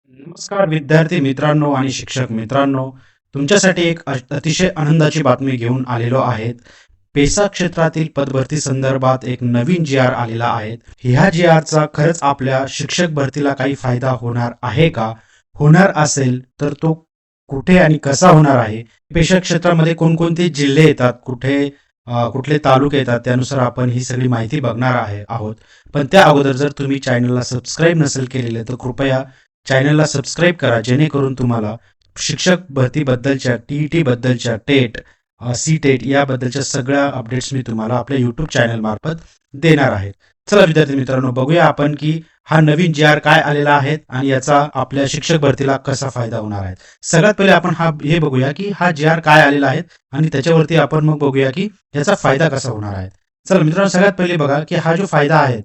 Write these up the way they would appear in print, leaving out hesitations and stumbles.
नमस्कार विद्यार्थी मित्रांनो आणि शिक्षक मित्रांनो, तुमच्यासाठी एक अतिशय आनंदाची बातमी घेऊन आलेलो आहेत. पेसा क्षेत्रातील पदभरती संदर्भात एक नवीन जी-आर आलेला आहे. ह्या जी-आरचा खरंच आपल्या शिक्षक भरतीला काही फायदा होणार आहे का? होणार असेल तर तो कुठे आणि कसा होणार आहे? पेसा क्षेत्रामध्ये कोणकोणते जिल्हे येतात, कुठले तालुके येतात, त्यानुसार आपण ही सगळी माहिती बघणार आहोत. पण त्या अगोदर जर तुम्ही चॅनलला सबस्क्राईब नसेल केलेले तर कृपया चॅनलला सबस्क्राईब करा, जेणेकरून तुम्हाला शिक्षक भरतीबद्दलच्या, टीईटी बद्दलच्या, टेट, सी टेट याबद्दलच्या सगळ्या अपडेट्स मी तुम्हाला आपल्या यूट्यूब चॅनल मार्फत देणार आहे. चला विद्यार्थी मित्रांनो, बघूया आपण की हा नवीन जी-आर काय आलेला आहे आणि याचा आपल्या शिक्षक भरतीला कसा फायदा होणार आहे. सगळ्यात पहिले आपण हे बघूया की हा जी-आर काय आलेला आहे आणि त्याच्यावरती आपण मग बघूया की याचा फायदा कसा होणार आहे. चला मित्रांनो, सगळ्यात पहिले बघा की हा जो फायदा आहे,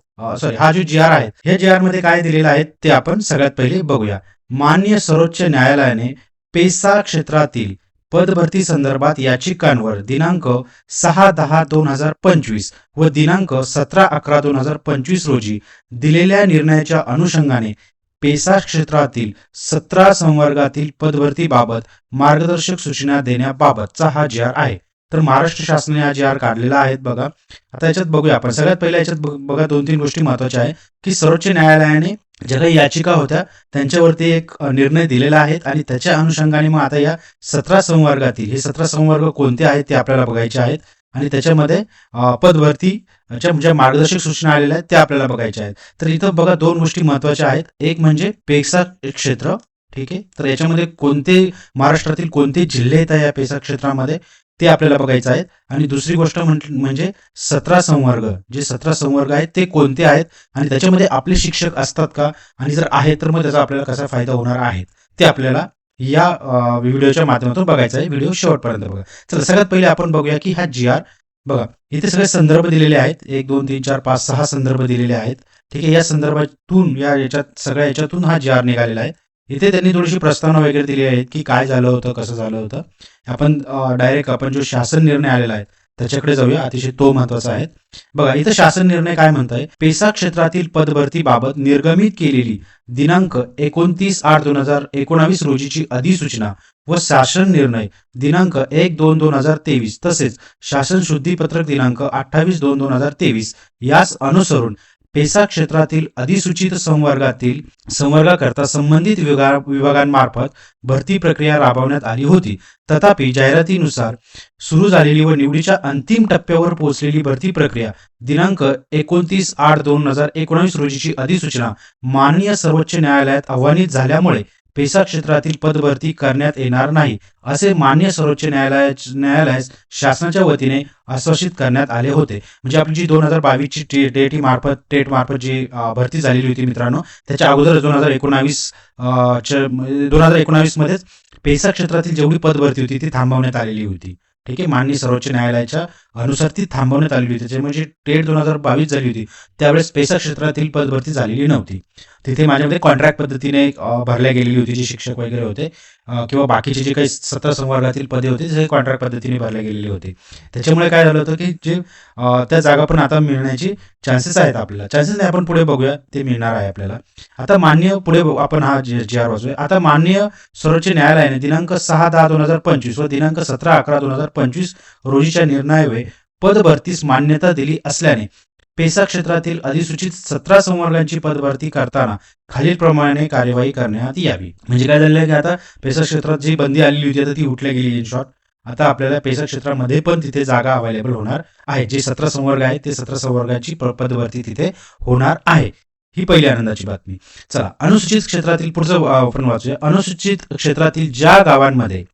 हा जो जी-आर आहे, ह्या जी-आर मध्ये काय दिलेलं आहे ते आपण सगळ्यात पहिले बघूया. माननीय सर्वोच्च न्यायालयाने पेसा क्षेत्रातील पदभरती संदर्भात याचिकांवर दिनांक 6/10/2025 व दिनांक 17/11/2025 रोजी दिलेल्या निर्णयाच्या अनुषंगाने पेसा क्षेत्रातील 17 संवर्गातील पदभरतीबाबत मार्गदर्शक सूचना देण्याबाबतचा हा जी-आर आहे. तर महाराष्ट्र शासनाने हा जी-आर काढलेला आहे. बघा, आता याच्यात बघूया आपण. सगळ्यात पहिल्या याच्यात बघा 2-3 गोष्टी महत्वाच्या आहे की सर्वोच्च न्यायालयाने ज्या काही याचिका होत्या त्यांच्यावरती एक निर्णय दिलेला आहे आणि त्याच्या अनुषंगाने मग आता या 17 संवर्गातील हे 17 संवर्ग कोणते आहेत ते आपल्याला बघायचे आहेत आणि त्याच्यामध्ये पदभरतीच्या ज्या मार्गदर्शक सूचना आलेल्या आहेत त्या आपल्याला बघायच्या आहेत. तर इथं बघा 2 गोष्टी महत्वाच्या आहेत. एक म्हणजे पेसा क्षेत्र, ठीक आहे. तर याच्यामध्ये कोणते महाराष्ट्रातील कोणते जिल्हे येतात या पेसा क्षेत्रामध्ये ते आपल्याला बघायचं आहे. आणि दुसरी गोष्ट म्हणजे 17 संवर्ग, जे 17 संवर्ग आहेत ते कोणते आहेत आणि त्याच्यामध्ये आपले शिक्षक असतात का, आणि जर आहे तर मग त्याचा आपल्याला कसा फायदा होणार आहे ते आपल्याला या व्हिडिओच्या माध्यमातून बघायचं आहे. व्हिडिओ शेवटपर्यंत बघा. चला सगळ्यात पहिले आपण बघूया की हा जी-आर बघा, इथे सगळे संदर्भ दिलेले आहेत. 1 2 3 4 5 6 संदर्भ दिलेले आहेत, ठीक आहे. या संदर्भातून याच्यात सगळ्या याच्यातून हा जी-आर निघालेला आहे. इथे त्यांनी थोडीशी प्रस्तावना वगैरे दिली आहेत की काय झालं होतं, कसं झालं होतं. आपण डायरेक्ट आपण जो शासन निर्णय आलेला आहे त्याच्याकडे जाऊया. अतिशय तो महत्वाचा आहे. बघा, इथं शासन निर्णय काय म्हणताय, पेसा क्षेत्रातील पदभरती बाबत निर्गमित केलेली दिनांक 29/8/2019 रोजीची अधिसूचना व शासन निर्णय दिनांक 1/2/2023 तसेच शासन शुद्धीपत्रक दिनांक 28/2/2023 यास अनुसरून पेसा क्षेत्रातील अधिसूचित संवर्गाकरता संबंधित विभागांमार्फत भरती प्रक्रिया राबवण्यात आली होती. तथापि जाहिरातीनुसार सुरू झालेली व निवडीच्या अंतिम टप्प्यावर पोहोचलेली भरती प्रक्रिया दिनांक 29/8/2019 रोजीची अधिसूचना माननीय सर्वोच्च न्यायालयात आव्हानित झाल्यामुळे पेसा क्षेत्रातील पदभरती करण्यात येणार नाही, असे माननीय सर्वोच्च न्यायालयास शासनाच्या वतीने आश्वासित करण्यात आले होते. म्हणजे आपली जी 2022 ची टेट मार्फत जी भरती झालेली होती मित्रांनो, त्याच्या अगोदर 2019 मध्येच पेसा क्षेत्रातील जेवढी पदभरती होती ती थांबवण्यात आलेली होती, ठीक आहे. माननीय सर्वोच्च न्यायालयाच्या अनुसार ती थांबवण्यात आलेली होती. त्याच्यामुळे जी टेट 2022 झाली होती त्यावेळेस पेसा क्षेत्रातील पदभरती झालेली नव्हती. तिथे माझ्यामध्ये कॉन्ट्रॅक्ट पद्धतीने भरल्या गेलेली होती. जे शिक्षक वगैरे होते किंवा बाकीचे जे काही 17 संवर्गातील पदे होते ते कॉन्ट्रॅक्ट पद्धतीने भरल्या गेलेले होते. त्याच्यामुळे काय झालं होतं की जे त्या जागा पण आता मिळण्याची चान्सेस आहेत. आपल्याला चान्सेस नाही, आपण पुढे बघूया, ते मिळणार आहे आपल्याला. आता माननीय पुढे आपण हा जी-आर वाचूया. आता माननीय सर्वोच्च न्यायालयाने दिनांक 6/10/2025 व दिनांक 17/11/2025 रोजीच्या निर्णयावे पदभरतीस मान्यता दिली असल्याने पेसा क्षेत्रातील अधिसूचित 17 संवर्गांची पदभरती करताना खालील प्रमाणे कार्यवाही करण्यात यावी. म्हणजे काय झालेलं आहे की आता पेसा क्षेत्रात जी बंदी आलेली होती आता ती उठल्या गेली. इन शॉर्ट, आता आपल्याला पेसा क्षेत्रामध्ये पण तिथे जागा अवेलेबल होणार आहे. जे 17 संवर्ग आहेत ते 17 संवर्गाची पदभरती तिथे होणार आहे. ही पहिली आनंदाची बातमी. चला, अनुसूचित क्षेत्रातील पुढचं आपण वाचूया. अनुसूचित क्षेत्रातील ज्या गावांमध्ये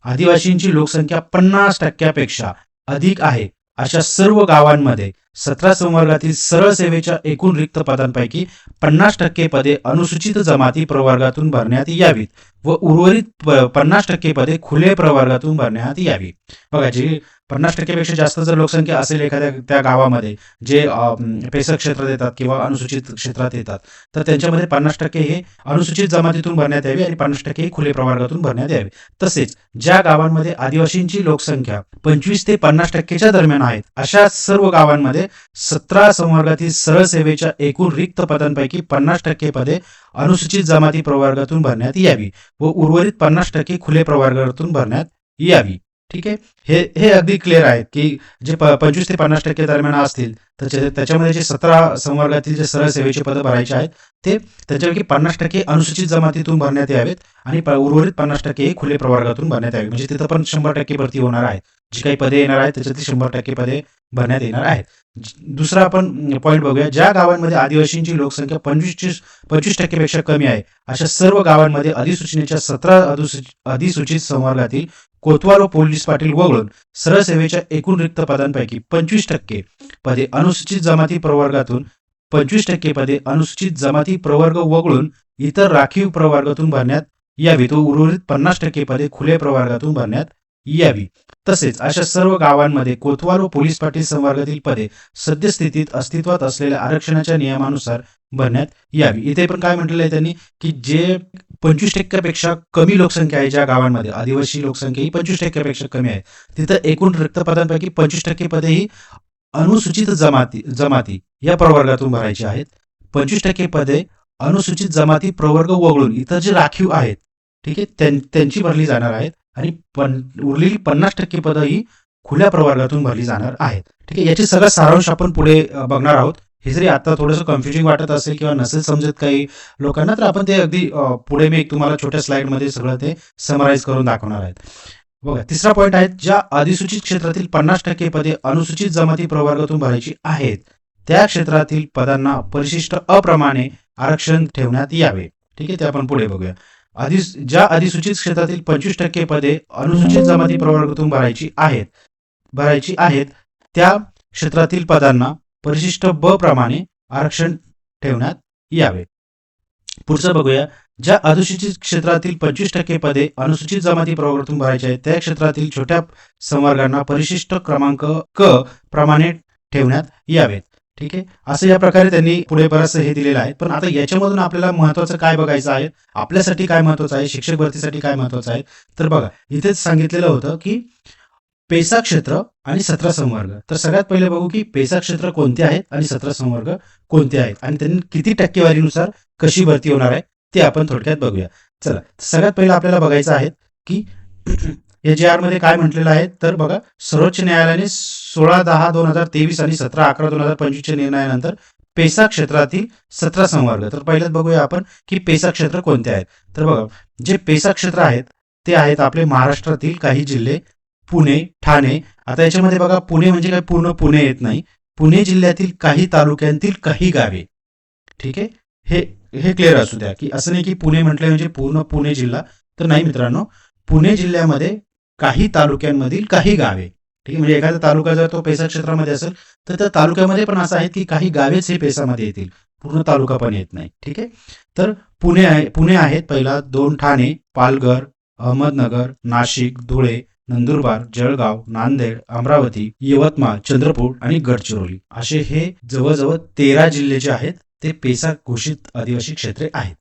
आदिवासींची लोकसंख्या 50% अधिक आहे अशा सर्व गावांमध्ये 17 संवर्गातील सरळ सेवेच्या एकूण रिक्त पदांपैकी 50% पदे अनुसूचित जमाती प्रवर्गातून भरण्यात यावीत व उर्वरित 50% पदे खुले प्रवर्गातून भरण्यात यावी. बघा, जी 50% पेक्षा जास्त जर लोकसंख्या असेल एखाद्या त्या गावामध्ये जे पेसा क्षेत्रात येतात किंवा अनुसूचित क्षेत्रात येतात, तर त्यांच्यामध्ये 50% हे अनुसूचित जमातीतून भरण्यात यावी आणि 50% हे खुले प्रवर्गातून भरण्यात यावे. तसेच ज्या गावांमध्ये आदिवासींची लोकसंख्या 25 ते 50%च्या दरम्यान आहेत अशा सर्व गावांमध्ये 17 संवर्गातील सरळ सेवेच्या एकूण रिक्त पदांपैकी 50% पदे अनुसूचित जमाती प्रवर्गातून भरण्यात यावी व उर्वरित 50% खुले प्रवर्गातून भरण्यात यावी. ठीक आहे. हे अगदी क्लिअर आहे की जे 25 ते 50% दरम्यान असतील तर त्याच्यामध्ये जे 17 संवर्गातील जे सरळ सेवेचे पद भरायचे आहेत ते त्याच्यापैकी 50% अनुसूचित जमातीतून भरण्यात यावेत आणि उर्वरित 50% खुले प्रवर्गातून भरण्यात यावे. म्हणजे तिथं पण 100% भरती होणार आहे. जी काही पदे येणार आहेत त्याच्यातली 100% पदे भरण्यात येणार आहेत. दुसरा आपण पॉईंट बघूया. ज्या गावांमध्ये आदिवासींची लोकसंख्या 25% पेक्षा कमी आहे अशा सर्व गावांमध्ये अधिसूचनेच्या 17 अधिसूचित संवर्गातील कोतवाल व पोलीस पाटील वगळून सरळ सेवेच्या एकूण रिक्त पदांपैकी 25% पदे अनुसूचित जमाती प्रवर्गातून 25% पदे अनुसूचित जमाती प्रवर्ग वगळून इतर राखीव प्रवर्गातून भरण्यात यावी व उर्वरित 50% पदे खुले प्रवर्गातून भरण्यात यावी. तसेच अशा सर्व गावांमध्ये कोतवाल व पोलीस पाटील संवर्गातील पदे सद्यस्थितीत अस्तित्वात असलेल्या आरक्षणाच्या नियमानुसार भरण्यात यावी. इथे पण काय म्हटलेलं आहे त्यांनी की जे 25% पेक्षा कमी लोकसंख्या आहे ज्या गावांमध्ये आदिवासी लोकसंख्या ही 25% पेक्षा कमी आहे तिथं एकूण रिक्त पदांपैकी 25% पदे ही अनुसूचित जमाती या प्रवर्गातून भरायची आहेत. 25% पदे अनुसूचित जमाती प्रवर्ग वगळून इतर जे राखीव आहेत ठीक आहे त्यांची भरली जाणार आहेत आणि उरलेली 50% पदं ही खुल्या प्रवर्गातून भरली जाणार आहेत. ठीक आहे. याची सगळा सारांश आपण पुढे बघणार आहोत. हे जरी आता थोडंसं कन्फ्युजिंग वाटत असेल किंवा नसेल समजत काही लोकांना तर आपण ते अगदी पुढे मी तुम्हाला छोट्या स्लाइडमध्ये सगळं ते समराईज करून दाखवणार आहेत. बघा तिसरा पॉईंट आहे ज्या अधिसूचित क्षेत्रातील 50% पदे अनुसूचित जमाती प्रवर्गातून भरायची आहेत त्या क्षेत्रातील पदांना परिशिष्ट अप्रमाणे आरक्षण ठेवण्यात यावे. ठीक आहे. ते आपण पुढे बघूया. ज्या अधिसूचित क्षेत्रातील 25% पदे अनुसूचित जमाती प्रवर्गातून भरायची आहेत त्या क्षेत्रातील पदांना परिशिष्ट ब प्रमाणे आरक्षण ठेवण्यात यावे. पुढचं बघूया. ज्या अनुसूचित क्षेत्रातील 25% पदे अनुसूचित जमाती प्रवर्गातून भरायची आहेत त्या क्षेत्रातील छोट्या संवर्गांना परिशिष्ट क्रमांक क प्रमाणे ठेवण्यात यावेत. ठीक आहे. असं या प्रकारे त्यांनी पुढे बरंचसं हे दिलेलं आहे. पण आता याच्यामधून आपल्याला महत्वाचं काय बघायचं आहे, आपल्यासाठी काय महत्वाचं आहे, शिक्षक भरतीसाठी काय महत्वाचं आहे तर बघा इथेच सांगितलेलं होतं की पेसा क्षेत्र आणि 17 संवर्ग. तर सगळ्यात पहिले बघू की पेसा क्षेत्र कोणते आहेत आणि 17 संवर्ग कोणते आहेत आणि त्यांनी किती टक्केवारीनुसार कशी भरती होणार आहे ते आपण थोडक्यात बघूया. चला सगळ्यात पहिलं आपल्याला बघायचं आहे की या मध्ये काय म्हटलेलं आहे तर बघा सर्वोच्च न्यायालयाने 16/10/2023 आणि 17/11/2025 निर्णयानंतर पेसा क्षेत्रातील 17 संवर्ग. तर पहिल्यात बघूया आपण की पेसा क्षेत्र कोणते आहेत. तर बघा जे पेसा क्षेत्र आहेत ते आहेत आपले महाराष्ट्रातील काही जिल्हे पुणे, ठाणे. आता याच्यामध्ये बघा पुणे म्हणजे काय पूर्ण पुणे येत नाही. पुणे जिल्ह्यातील काही तालुक्यांतील काही गावे. ठीक आहे. हे क्लिअर असू द्या की असं नाही की पुणे म्हटलं म्हणजे पूर्ण पुणे जिल्हा तर नाही मित्रांनो. पुणे जिल्ह्यामध्ये काही तालुक्यांमधील काही गावे. ठीक आहे. म्हणजे एखादा तालुका जर तो पेसा क्षेत्रामध्ये असेल तर त्या तालुक्यामध्ये पण असं आहे की काही गावेच हे पेसामध्ये येतील, पूर्ण तालुका पण येत नाही. ठीक आहे. तर पुणे आहेत पहिला, 2 ठाणे, पालघर, अहमदनगर, नाशिक, धुळे, नंदुरबार, जळगाव, नांदेड, अमरावती, यवतमाळ, चंद्रपूर आणि गडचिरोली असे हे जवळजवळ 13 जिल्हे जे आहेत ते पेसा घोषित आदिवासी क्षेत्रे आहेत.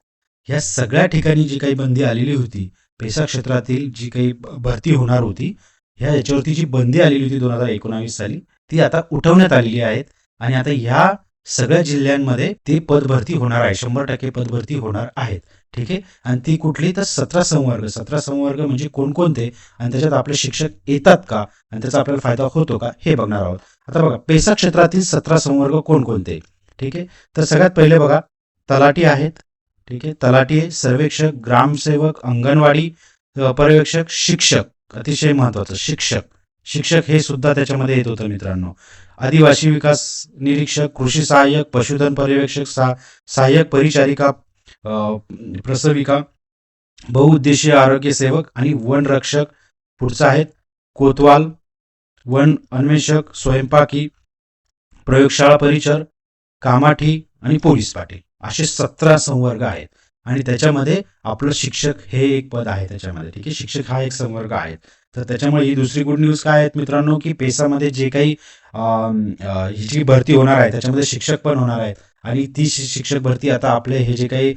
ह्या सगळ्या ठिकाणी जी काही बंदी आलेली होती पेसा क्षेत्रातील जी काही भरती होणार होती याच्यावरती जी बंदी आलेली होती 2019 साली ती आता उठवण्यात आलेली आहेत आणि आता ह्या सगळ्या जिल्ह्यांमध्ये ते पदभरती होणार आहे. 100% पदभरती होणार आहेत. ठीक आहे. आणि ती कुठली तर 17 संवर्ग म्हणजे कोणकोणते आणि त्याच्यात आपले शिक्षक येतात का आणि त्याचा आपल्याला फायदा होतो का हे बघणार आहोत. आता बघा पेसा क्षेत्रातील 17 संवर्ग कोणकोणते. ठीक आहे. तर सगळ्यात पहिले बघा तलाठी आहेत. ठीक आहे. तलाठी आहे, सर्वेक्षक, ग्रामसेवक, अंगणवाडी पर्यवेक्षक, शिक्षक, अतिशय महत्वाचं शिक्षक हे सुद्धा त्याच्यामध्ये येत होतं मित्रांनो. आदिवासी विकास निरीक्षक, कृषी सहाय्यक, पशुधन पर्यवेक्षक, सहाय्यक परिचारिका, प्रसविका, बहुउद्देशीय आरोग्य सेवक आणि वन रक्षक. पुढचा आहेत कोतवाल, वन अन्वेषक, स्वयंपाकी, प्रयोगशाळा परिचर, कामाठी आणि पोलीस पाटील असे 17 संवर्ग आहेत आणि त्याच्यामध्ये आपलं शिक्षक हे एक पद आहे त्याच्यामध्ये. ठीक आहे. शिक्षक हा एक संवर्ग आहे. तर त्याच्यामुळे ही दुसरी गुड न्यूज काय आहेत मित्रांनो की पेसामध्ये जे काही जी भरती होणार आहे त्याच्यामध्ये शिक्षक पण होणार आहेत आणि ती शिक्षक भरती आता आपले हे जे काही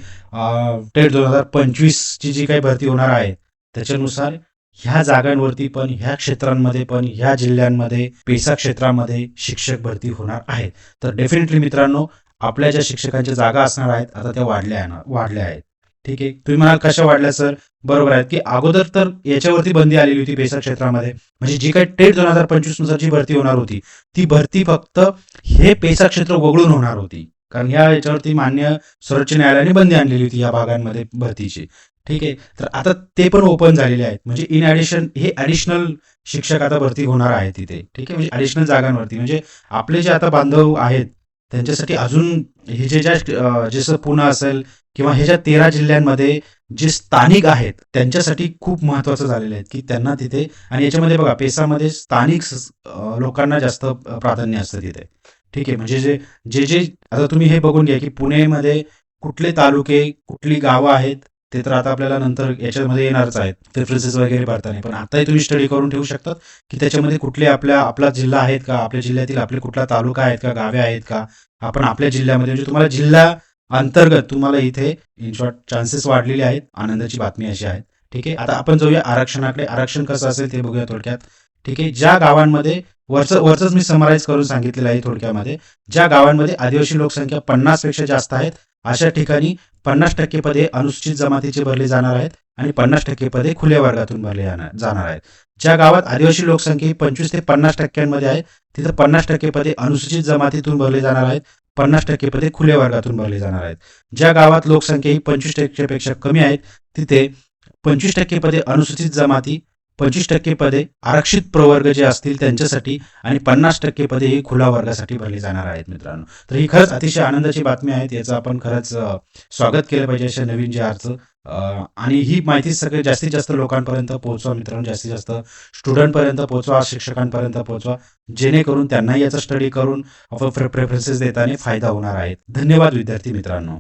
टेट 2025 ची जी काही भरती होणार आहे त्याच्यानुसार ह्या जागांवरती पण ह्या क्षेत्रांमध्ये पण ह्या जिल्ह्यांमध्ये पेसा क्षेत्रामध्ये शिक्षक भरती होणार आहेत. तर डेफिनेटली मित्रांनो आपल्या ज्या शिक्षकांच्या जागा असणार आहेत आता त्या वाढल्या आहेत. ठीक आहे, तुम्ही म्हणाल कशा वाढल्या सर? बरोबर आहे की अगोदर तर याच्यावरती बंदी आलेली होती पेसा क्षेत्रामध्ये, म्हणजे जी काही टेट 2025 नुसार जी भरती होणार होती ती भरती फक्त हे पेसा क्षेत्र वगळून होणार होती, कारण याच्यावरती मान्य सर्वोच्च न्यायालयाने बंदी आणलेली होती या भागांमध्ये भरतीची. ठीक आहे, तर आता ते पण ओपन झालेले आहेत, म्हणजे इन ॲडिशन हे ॲडिशनल शिक्षक आता भरती होणार आहे तिथे. ठीक आहे, म्हणजे ॲडिशनल जागांवरती, म्हणजे आपले जे आता बांधव आहेत त्यांच्यासाठी अजून हे जसं पुणे असेल किंवा हे ज्या 13 जिल्ह्यांमध्ये जे स्थानिक आहेत त्यांच्यासाठी खूप महत्त्वाचं झालेलं आहे की त्यांना तिथे, आणि याच्यामध्ये बघा पेसामध्ये स्थानिक लोकांना जास्त प्राधान्य असतं तिथे. ठीक आहे, म्हणजे जे जे जे आता तुम्ही हे बघून घ्या की पुणेमध्ये कुठले तालुके, कुठली गावं आहेत, ते तर आता आपल्याला नंतर याच्यामध्ये येणारच आहेत प्रेफरन्सेस वगैरे भरताना, पण आताही तुम्ही स्टडी करून ठेवू शकतात की त्याच्यामध्ये कुठले आपला जिल्हा आहेत का, आपल्या जिल्ह्यातील आपले कुठला तालुका आहेत का, गावे आहेत का, आपण आपल्या जिल्ह्यामध्ये, म्हणजे तुम्हाला जिल्हा अंतर्गत तुम्हाला इथे इन शॉर्ट चान्सेस वाढलेले आहेत. आनंदाची बातमी अशी आहे. ठीक आहे, आता आपण जाऊया आरक्षणाकडे. आरक्षण कसं असेल ते बघूया थोडक्यात. ठीक आहे, ज्या गावांमध्ये वरचंच मी समराईज करून सांगितलेलं आहे थोडक्यामध्ये, ज्या गावांमध्ये आदिवासी लोकसंख्या 50 पेक्षा जास्त आहेत अशा ठिकाणी 50% पदे अनुसूचित जमातीचे भरले जाणार आहेत आणि 50% पदे खुल्या वर्गातून भरले जाणार आहेत. ज्या गावात आदिवासी लोकसंख्या ही 25 ते 50% आहे तिथं 50% पदे अनुसूचित जमातीतून भरले जाणार आहेत, 50% पदे खुल्या वर्गातून भरले जाणार आहेत. ज्या गावात लोकसंख्या ही 25% पेक्षा कमी आहेत तिथे 25% पदे अनुसूचित जमाती, 25% पदे आरक्षित प्रवर्ग जे असतील त्यांच्यासाठी आणि 50% पदे ही खुला वर्गासाठी भरली जाणार आहेत मित्रांनो. तर ही खरंच अतिशय आनंदाची बातमी आहे, याचं आपण खरंच स्वागत केलं पाहिजे अशा नवीन जे आरचं. आणि ही माहिती सगळे जास्तीत जास्त लोकांपर्यंत पोहोचवा मित्रांनो, जास्तीत जास्त स्टुडंटपर्यंत पोहोचवा, शिक्षकांपर्यंत पोहोचवा, जेणेकरून त्यांनाही याचा स्टडी करून प्रेफरन्सेस देताना फायदा होणार आहे. धन्यवाद विद्यार्थी मित्रांनो.